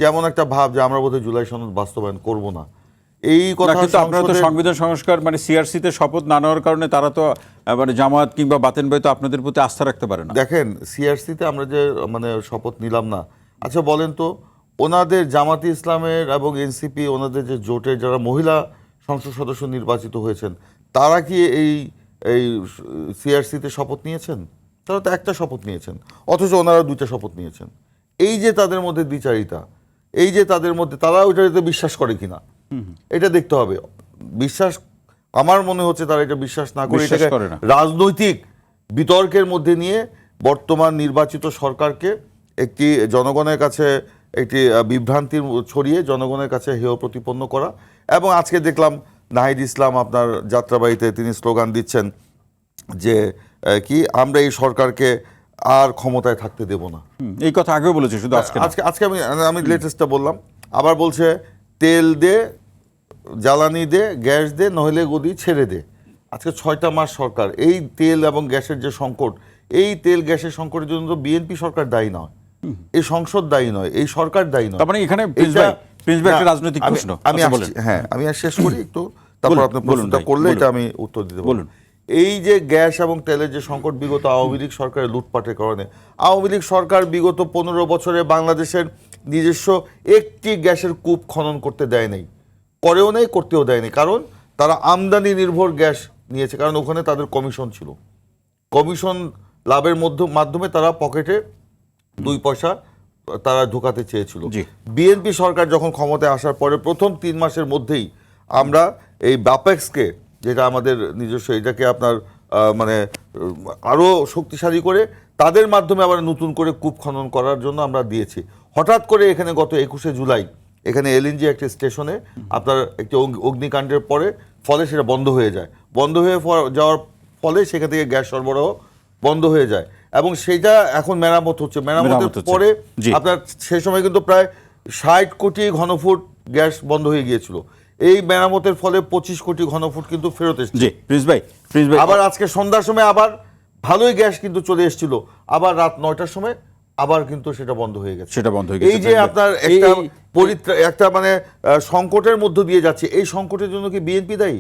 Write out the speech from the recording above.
যেমন একটা ভাব যে আমরা বোধহয় জুলাই সনদ বাস্তবায়ন করব না, এই কথা। কিন্তু আপনারা তো সংবিধান সংস্কার মানে সিআরসিতে শপথ না নেওয়ার কারণে তারা তো মানে জামায়াত কিংবা বাতেন ভাই তো আপনাদের প্রতি আস্থা রাখতে পারে না। দেখেন, সিআরসিতে আমরা যে মানে শপথ নিলাম না, আচ্ছা বলেন তো, ওনাদের জামাতে ইসলামের এবং এনসিপি ওনাদের যে জোটের যারা মহিলা সংসদ সদস্য নির্বাচিত হয়েছেন, তারা কি এই এই সিআরসিতে শপথ নিয়েছেন? তারা তো একটা শপথ নিয়েছেন, অথচ ওনারা দুইটা শপথ নিয়েছেন। এই যে তাদের মধ্যে দ্বিচারিতা, এই যে তাদের মধ্যে, তারা ওইটাতে বিশ্বাস করে কিনা এটা দেখতে হবে। বিশ্বাস, আমার মনে হচ্ছে তারা এটা বিশ্বাস না করে বিশ্বাস এটাকে করে না। রাজনৈতিক বিতর্কের মধ্যে নিয়ে বর্তমান নির্বাচিত সরকারকে একটি জনগণের কাছে একটি বিভ্রান্তির ছড়িয়ে জনগণের কাছে হেয় প্রতিপন্ন করা। এবং আজকে দেখলাম নাহিদ ইসলাম আপনার যাত্রাবাড়িতে তিনি স্লোগান দিচ্ছেন যে কি আমরা এই সরকারকে আর ক্ষমতায় থাকতে দেব না। এই কথা আগেও বলেছে, শুধু আজকে না। আজকে আমি লেটেস্টটা বললাম। আবার বলছে তেল দে, জ্বালানি দে, গ্যাস দে, নইলে গদি ছেড়ে দে। আজকে 6টা মাস সরকার, এই তেল এবং গ্যাসের যে সংকট, এই তেল গ্যাসের সংকটের জন্য তো বিএনপি সরকার দায়ী নয়, এই সংসদ দায়ী নয়, এই সরকার দায়ী নয়। তার মানে এখানে প্রিন্স ভাই একটা রাজনৈতিক প্রশ্ন। আমি আর শেষ করি একটু, তারপর আপনি প্রশ্নটা করলে এটা আমি উত্তর দিতে বলুন। এই যে গ্যাস এবং তেলের যে সংকট বিগত আওয়ামী লীগ সরকারের লুটপাটের কারণে, আওয়ামী লীগ সরকার বিগত 15 বছরে বাংলাদেশের নিজস্ব একটি গ্যাসের কূপ খনন করতে দেয় নাই, করেও নেই, করতেও দেয়নি। কারণ তারা আমদানি নির্ভর গ্যাস নিয়েছে, কারণ ওখানে তাদের কমিশন ছিল। কমিশন লাভের মাধ্যমে তারা পকেটে 2 পয়সা তারা ঢোকাতে চেয়েছিল। বিএনপি সরকার যখন ক্ষমতায় আসার পরে প্রথম 3 মাসের মধ্যেই আমরা এই বাপেক্সকে, যেটা আমাদের নিজস্ব, এটাকে আপনার মানে আরও শক্তিশালী করে তাদের মাধ্যমে আবার নতুন করে কূপ খনন করার জন্য আমরা দিয়েছি। হঠাৎ করে এখানে গত 21শে জুলাই এখানে এলএনজি একটা স্টেশনে আপনার একটি অগ্নিকাণ্ডের ফলে সেটা বন্ধ হয়ে যায়। বন্ধ হয়ে যাওয়ার ফলে সেখান থেকে গ্যাস সরবরাহ বন্ধ হয়ে যায় এবং সেটা এখন মেরামত হচ্ছে। মেরামতের পরে আপনার সেই সময় কিন্তু প্রায় 60 কোটি ঘনফুট গ্যাস বন্ধ হয়ে গিয়েছিল। এই মেরামতের ফলে 25 কোটি ঘনফুট কিন্তু ফেরত এসেছে। প্রিন্স ভাই আবার আজকে সন্ধ্যার সময় আবার ভালোই গ্যাস কিন্তু চলে এসেছিল, আবার রাত 9টার সময় আবার কিন্তু সেটা বন্ধ হয়ে গেছে। এই যে আপনার একটা মানে সংকটের মধ্য দিয়ে যাচ্ছে, এই সংকটের জন্য কি বিএনপি দায়ী?